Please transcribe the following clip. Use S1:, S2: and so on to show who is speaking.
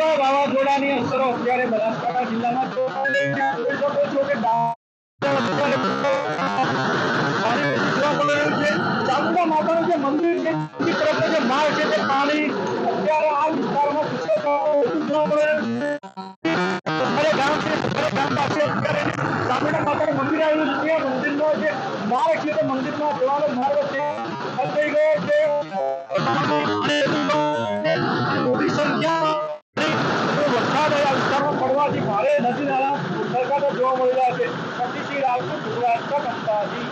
S1: तीव्र वावाझोडानी असरो અત્યારે બનાસકાંઠા જિલ્લામાં જોઈ શકો છો કે ચામુંડા માતાનું જે મંદિર છે એ તરફ જે માર્ગ છે તે પાણી અત્યારે આ વિસ્તારમાં જોવા મળે ગામ છે ગામ પાસે અત્યારે ચામુંડા માતાનું મંદિર આવેલું છે ત્યાં મંદિરનો જે માર્ગ છે તે મંદિરમાં જવાનો માર્ગ છે થઈ ગયો છે મોટી સંખ્યામાં વરસાદ આ વિસ્તારમાં પડવાથી ભારે નદી નાળા સરકાર જોવા મળી રહ્યા છે. રાજકોટ ગુજરાત તક અંબાજી.